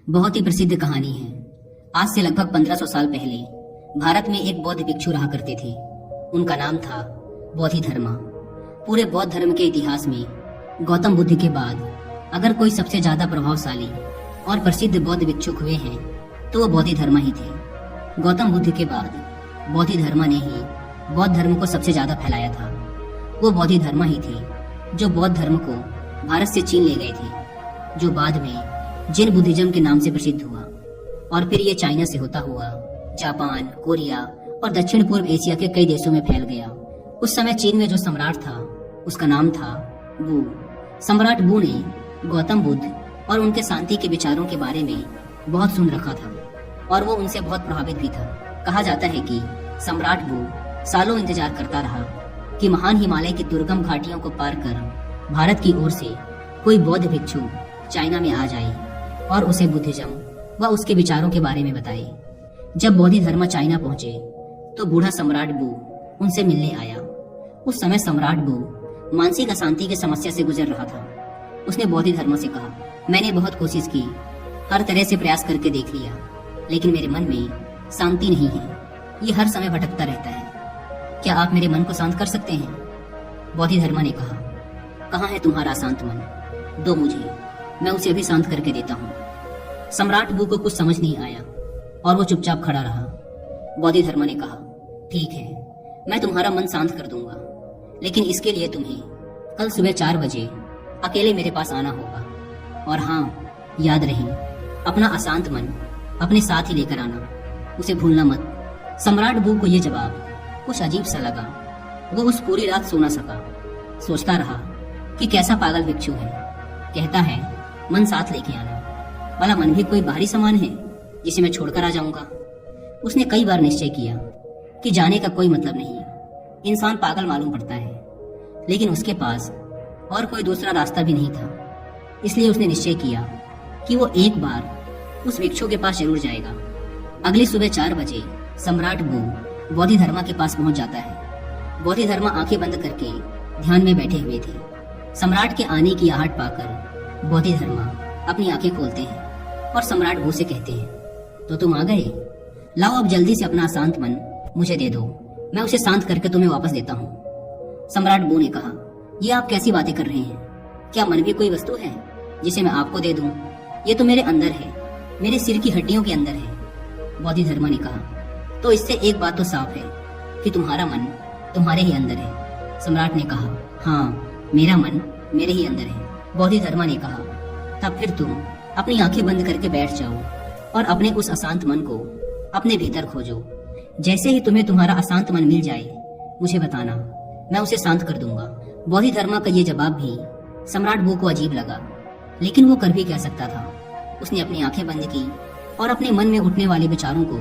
बहुत ही प्रसिद्ध कहानी है। आज से लगभग 1500 साल पहले भारत में एक बौद्ध भिक्षु रहा करते थे। उनका नाम था बोधिधर्मा। पूरे बौद्ध धर्म के इतिहास में गौतम बुद्ध के बाद अगर कोई सबसे ज्यादा प्रभावशाली और प्रसिद्ध बौद्ध भिक्षुक हुए हैं तो वो बोधिधर्मा ही थे। गौतम बुद्ध के बाद बोधिधर्मा ने ही बौद्ध धर्म को सबसे ज्यादा फैलाया था। वो बोधिधर्मा ही थे जो बौद्ध धर्म को भारत से चीन ले गए थे, जो बाद में जिन बुद्धिज्म के नाम से प्रसिद्ध हुआ और फिर ये चाइना से होता हुआ जापान, कोरिया और दक्षिण पूर्व एशिया के कई देशों में फैल गया। उस समय चीन में जो सम्राट था उसका नाम था वू। सम्राट वू ने गौतम बुद्ध और उनके शांति के विचारों के बारे में बहुत सुन रखा था और वो उनसे बहुत प्रभावित भी था। कहा जाता है कि सम्राट वू सालों इंतजार करता रहा कि महान हिमालय की दुर्गम घाटियों को पार कर भारत की ओर से कोई बौद्ध भिक्षु चाइना में आ जाए और उसे बुद्धिज्म व उसके विचारों के बारे में बताए। जब बोधिधर्मा चाइना पहुंचे तो बूढ़ा सम्राट वू उनसे मिलने आया। उस समय सम्राट वू मानसिक अशांति की समस्या से गुजर रहा था। उसने बोधिधर्मा से कहा, मैंने बहुत कोशिश की, हर तरह से प्रयास करके देख लिया, लेकिन मेरे मन में शांति नहीं है। ये हर समय भटकता रहता है। क्या आप मेरे मन को शांत कर सकते हैं? बोधिधर्मा ने कहा, कहाँ है तुम्हारा शांत मन? दो मुझे, मैं उसे अभी शांत करके देता हूँ। सम्राट वू को कुछ समझ नहीं आया और वो चुपचाप खड़ा रहा। बोधिधर्मा ने कहा, ठीक है, मैं तुम्हारा मन शांत कर दूंगा, लेकिन इसके लिए तुम्हें कल सुबह 4 बजे अकेले मेरे पास आना होगा। और हाँ, याद रहे, अपना अशांत मन अपने साथ ही लेकर आना, उसे भूलना मत। सम्राट वू को यह जवाब कुछ अजीब सा लगा। वो उस पूरी रात सो न सका। सोचता रहा कि कैसा पागल भिक्षु है, कहता है मन साथ लेके आना, वाला मन भी कोई बाहरी सामान है जिसे मैं छोड़कर आ जाऊंगा। उसने कई बार निश्चय किया कि जाने का कोई मतलब नहीं, इंसान पागल मालूम पड़ता है, लेकिन उसके पास और कोई दूसरा रास्ता भी नहीं था। इसलिए उसने निश्चय किया कि वो एक बार उस भिक्षु के पास जरूर जाएगा। अगली सुबह 4 बजे सम्राट वू बोधिधर्मा के पास पहुंच जाता है। बोधिधर्मा आंखें बंद करके ध्यान में बैठे हुए थे। सम्राट के आने की आहट पाकर बोधिधर्मा अपनी आंखें खोलते हैं और सम्राट वू से कहते हैं, तो तुम आ गए? लाओ अब जल्दी से अपना शांत मन मुझे दे दो, मैं उसे शांत करके तुम्हें वापस देता हूँ। सम्राट वू ने कहा, ये आप कैसी बातें कर रहे हैं? क्या मन भी कोई वस्तु है जिसे मैं आपको दे दूं? ये तो मेरे अंदर है, मेरे सिर की हड्डियों के अंदर है। बोधिधर्मा ने कहा, तो इससे एक बात तो साफ है कि तुम्हारा मन तुम्हारे ही अंदर है। सम्राट ने कहा, हाँ, मेरा मन मेरे ही अंदर है। बोधिधर्मा ने कहा, तब फिर तुम अपनी आंखें बंद करके बैठ जाओ और अपने उस अशांत मन को अपने भीतर खोजो। जैसे ही तुम्हें तुम्हारा अशांत मन मिल जाए मुझे बताना, मैं उसे शांत कर दूंगा। बोधिधर्मा का ये जवाब भी सम्राट वू को अजीब लगा, लेकिन वो कर भी क्या सकता था। उसने अपनी आंखें बंद की और अपने मन में उठने वाले विचारों को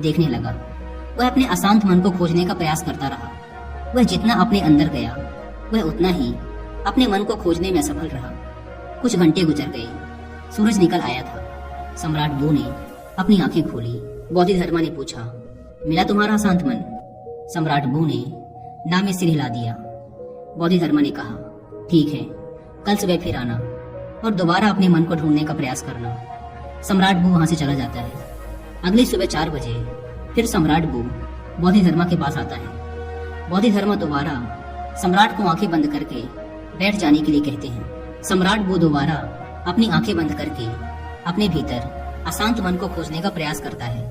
देखने लगा। वह अपने अशांत मन को खोजने का प्रयास करता रहा। वह जितना अपने अंदर गया वह उतना ही अपने मन को खोजने में सफल रहा। कुछ घंटे गुजर गए, सूरज निकल आया था। सम्राट वू ने अपनी आंखें खोली। बोधिधर्मा ने पूछा, मिला तुम्हारा शांत मन? सम्राट वू ने ना में सिर हिला दिया। बोधिधर्मा ने कहा, ठीक है, कल सुबह फिर आना और दोबारा अपने मन को ढूंढने का प्रयास करना। सम्राट वू वहां से चला जाता है। अगली सुबह 4 बजे फिर सम्राट वू बोधिधर्मा के पास आता है। बोधिधर्मा दोबारा सम्राट को आंखें बंद करके बैठ जाने के लिए कहते हैं। सम्राट वू दोबारा अपनी आंखें बंद करके अपने भीतर अशांत मन को खोजने का प्रयास करता है।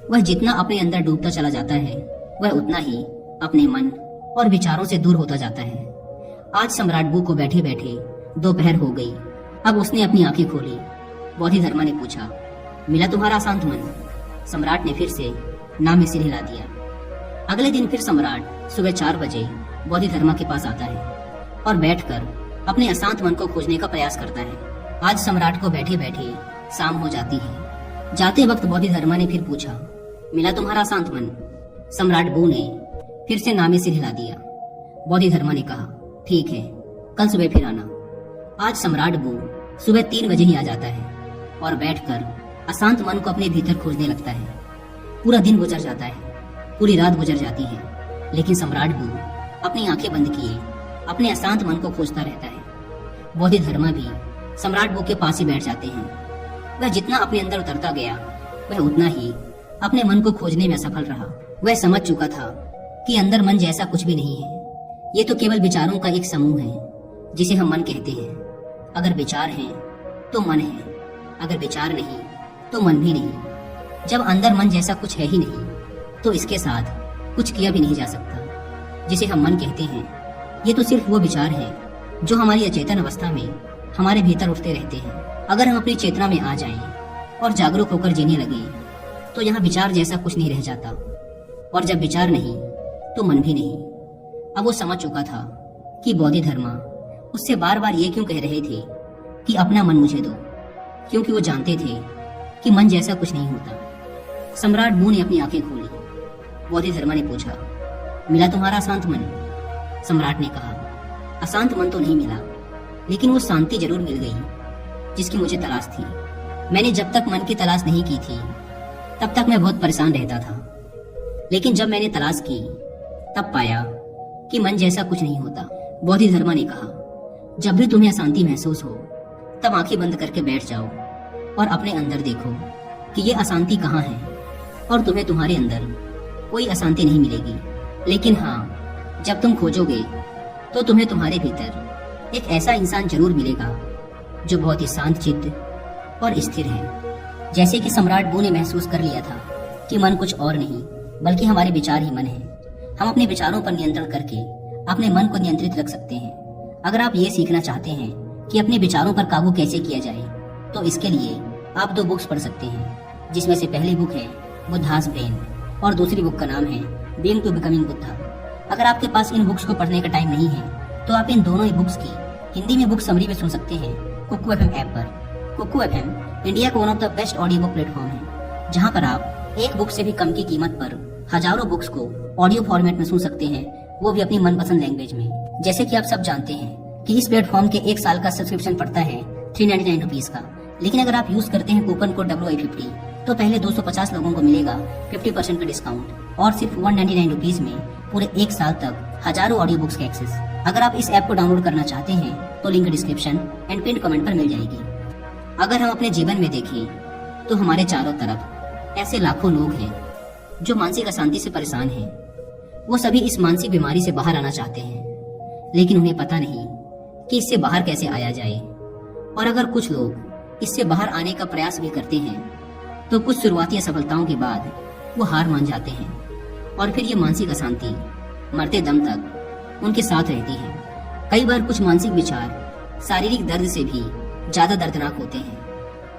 वह जितना अपने अंदर डूबता चला जाता है वह उतना ही अपने मन और विचारों से दूर होता जाता है। आज सम्राट वू को बैठे बैठे दोपहर हो गई। अब उसने अपनी आंखें खोली। बोधिधर्मा ने पूछा, मिला तुम्हारा अशांत मन? सम्राट ने फिर से ना में सिर हिला दिया। अगले दिन फिर सम्राट सुबह 4 बजे बोधिधर्मा के पास आता है और बैठकर अपने अशांत मन को खोजने का प्रयास करता है। आज सम्राट को बैठे बैठे शाम हो जाती है। जाते वक्त बोधिधर्मा ने फिर पूछा, मिला तुम्हारा शांत मन? सम्राट वू ने फिर से ना में सिर हिला दिया। बोधिधर्मा ने कहा, ठीक है, कल सुबह फिर आना। आज सम्राट वू सुबह 3 बजे ही आ जाता है और बैठकर अशांत मन को अपने भीतर खोजने लगता है। पूरा दिन गुजर जाता है, पूरी रात गुजर जाती है, लेकिन सम्राट वू अपनी आंखें बंद किए अपने अशांत मन को खोजता रहता है। बोधिधर्मा भी सम्राट वू के पास ही बैठ जाते हैं। वह जितना अपने अंदर उतरता गया वह उतना ही अपने मन को खोजने में सफल रहा। वह समझ चुका था कि अंदर मन जैसा कुछ भी नहीं है। ये तो केवल विचारों का एक समूह है जिसे हम मन कहते हैं। अगर विचार हैं तो मन है, अगर विचार नहीं तो मन भी नहीं। जब अंदर मन जैसा कुछ है ही नहीं तो इसके साथ कुछ किया भी नहीं जा सकता। जिसे हम मन कहते हैं ये तो सिर्फ वो विचार है जो हमारी अचेतन अवस्था में हमारे भीतर उठते रहते हैं। अगर हम अपनी चेतना में आ जाएं और जागरूक होकर जीने लगे तो यहाँ विचार जैसा कुछ नहीं रह जाता, और जब विचार नहीं तो मन भी नहीं। अब वो समझ चुका था कि बोधिधर्मा उससे बार बार ये क्यों कह रहे थे कि अपना मन मुझे दो, क्योंकि वो जानते थे कि मन जैसा कुछ नहीं होता। सम्राट बू ने अपनी आंखें खोली। बोधिधर्मा ने पूछा, मिला तुम्हारा अशांत मन? सम्राट ने कहा, अशांत मन तो नहीं मिला, लेकिन वो शांति जरूर मिल गई जिसकी मुझे तलाश थी। मैंने जब तक मन की तलाश नहीं की थी तब तक मैं बहुत परेशान रहता था, लेकिन जब मैंने तलाश की तब पाया कि मन जैसा कुछ नहीं होता। बोधिधर्मा ने कहा, जब भी तुम्हें अशांति महसूस हो तब आंखें बंद करके बैठ जाओ और अपने अंदर देखो कि ये अशांति कहाँ है, और तुम्हें तुम्हारे अंदर कोई अशांति नहीं मिलेगी। लेकिन हाँ, जब तुम खोजोगे तो तुम्हें तुम्हारे भीतर एक ऐसा इंसान जरूर मिलेगा जो बहुत ही शांत चित्त और स्थिर है। जैसे कि सम्राट बू ने महसूस कर लिया था कि मन कुछ और नहीं बल्कि हमारे विचार ही मन है। हम अपने विचारों पर नियंत्रण करके अपने मन को नियंत्रित रख सकते हैं। अगर आप ये सीखना चाहते हैं कि अपने विचारों पर काबू कैसे किया जाए तो इसके लिए आप 2 बुक्स पढ़ सकते हैं, जिसमें से पहली बुक है बुद्धास ब्रेन और दूसरी बुक का नाम है बीइंग टू बिकमिंग बुद्धा। अगर आपके पास इन बुक्स को पढ़ने का टाइम नहीं है तो आप इन दोनों ही बुक्स की हिंदी में बुक समरी में सुन सकते हैं कुकू एफएम ऐप पर। कुकू एफएम इंडिया का one of the best audio book platform है, जहां पर आप एक बुक से भी कम की कीमत पर हजारों बुक्स को ऑडियो फॉर्मेट में सुन सकते हैं, वो भी अपनी मनपसंद लैंग्वेज में। जैसे कि आप सब जानते हैं कि इस प्लेटफॉर्म के 1 साल का सब्सक्रिप्शन पड़ता है 399 रुपीज का, लेकिन अगर आप यूज करते हैं कूपन कोड WI50 तो पहले 250 लोगों को मिलेगा 50% का डिस्काउंट, और सिर्फ 199 रुपीज में पूरे 1 साल तक हजारों ऑडियो बुक्स का एक्सेस। अगर आप इस ऐप को डाउनलोड करना चाहते हैं तो link description and pin comment पर मिल जाएगी। अगर हम अपने जीवन में देखें तो हमारे चारों तरफ ऐसे लाखों लोग हैं जो मानसिक अशांति से परेशान हैं। वो सभी इस मानसिक बीमारी से बाहर आना चाहते हैं, लेकिन उन्हें पता नहीं कि इससे बाहर कैसे आया जाए। और अगर कुछ लोग इससे बाहर आने का प्रयास भी करते हैं तो कुछ शुरुआती असफलताओं के बाद वो हार मान जाते हैं, और फिर ये मानसिक अशांति मरते दम तक उनके साथ रहती है। कई बार कुछ मानसिक विचार शारीरिक दर्द से भी ज्यादा दर्दनाक होते हैं,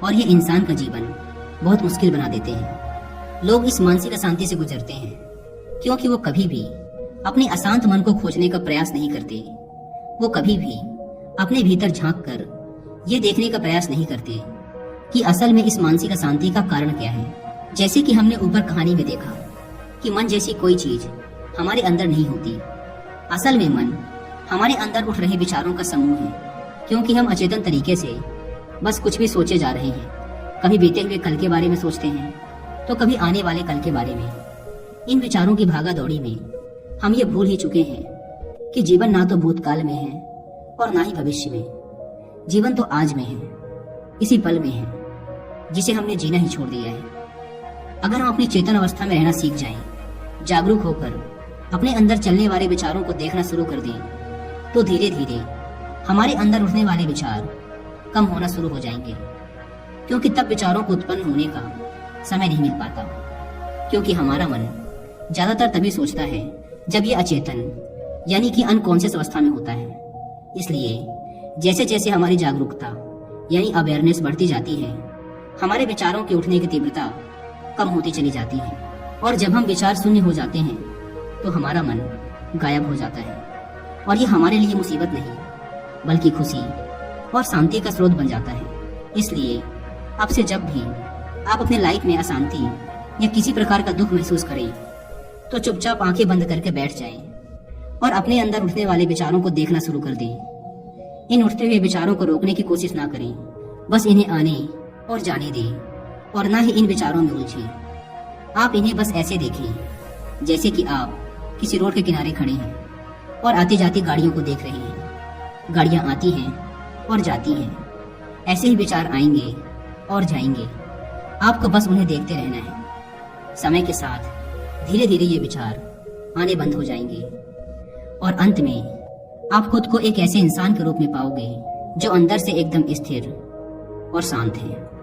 और ये इंसान का जीवन बहुत मुश्किल बना देते हैं। लोग इस मानसिक अशांति से गुजरते हैं क्योंकि वो कभी भी अपने अशांत मन को खोजने का प्रयास नहीं करते। वो कभी भी अपने भीतर झांक कर ये देखने का प्रयास नहीं करते कि असल में इस मानसिक अशांति का कारण क्या है। जैसे कि हमने ऊपर कहानी में देखा कि मन जैसी कोई चीज हमारे अंदर नहीं होती। असल में मन हमारे अंदर उठ रहे विचारों का समूह है, क्योंकि हम अचेतन तरीके से बस कुछ भी सोचे जा रहे हैं। कभी बीते हुए कल के बारे में सोचते हैं तो कभी आने वाले कल के बारे में। इन विचारों की भागा दौड़ी में हम ये भूल ही चुके हैं कि जीवन ना तो भूतकाल में है और ना ही भविष्य में। जीवन तो आज में है, इसी पल में है, जिसे हमने जीना ही छोड़ दिया है। अगर हम अपनी चेतन अवस्था में रहना सीख जाएं, जागरूक होकर अपने अंदर चलने वाले विचारों को देखना शुरू कर दें, तो धीरे धीरे हमारे अंदर उठने वाले विचार कम होना शुरू हो जाएंगे। क्योंकि तब विचारों को उत्पन्न होने का समय नहीं मिल पाता, क्योंकि हमारा मन ज्यादातर तभी सोचता है जब ये अचेतन यानी कि अनकॉन्शियस अवस्था में होता है। इसलिए जैसे जैसे हमारी जागरूकता यानी अवेयरनेस बढ़ती जाती है, हमारे विचारों के उठने की तीव्रता कम होती चली जाती है, और जब हम विचार शून्य हो जाते हैं तो हमारा मन गायब हो जाता है। और ये हमारे लिए मुसीबत नहीं बल्कि खुशी और शांति का स्रोत बन जाता है। इसलिए अब से जब भी आप अपने लाइफ में अशांति या किसी प्रकार का दुख महसूस करें तो चुपचाप आंखें बंद करके बैठ जाएं और अपने अंदर उठने वाले विचारों को देखना शुरू कर दें। इन उठते हुए विचारों को रोकने की कोशिश ना करें, बस इन्हें आने और जाने दें, और ना ही इन विचारों में उलझें। आप इन्हें बस ऐसे देखें जैसे कि आप किसी रोड के किनारे खड़े हैं और आती जाती गाड़ियों को देख रहे हैं। गाड़ियां आती हैं और जाती हैं, ऐसे ही विचार आएंगे और जाएंगे। आपको बस उन्हें देखते रहना है। समय के साथ धीरे धीरे ये विचार आने बंद हो जाएंगे और अंत में आप खुद को एक ऐसे इंसान के रूप में पाओगे जो अंदर से एकदम स्थिर और शांत है।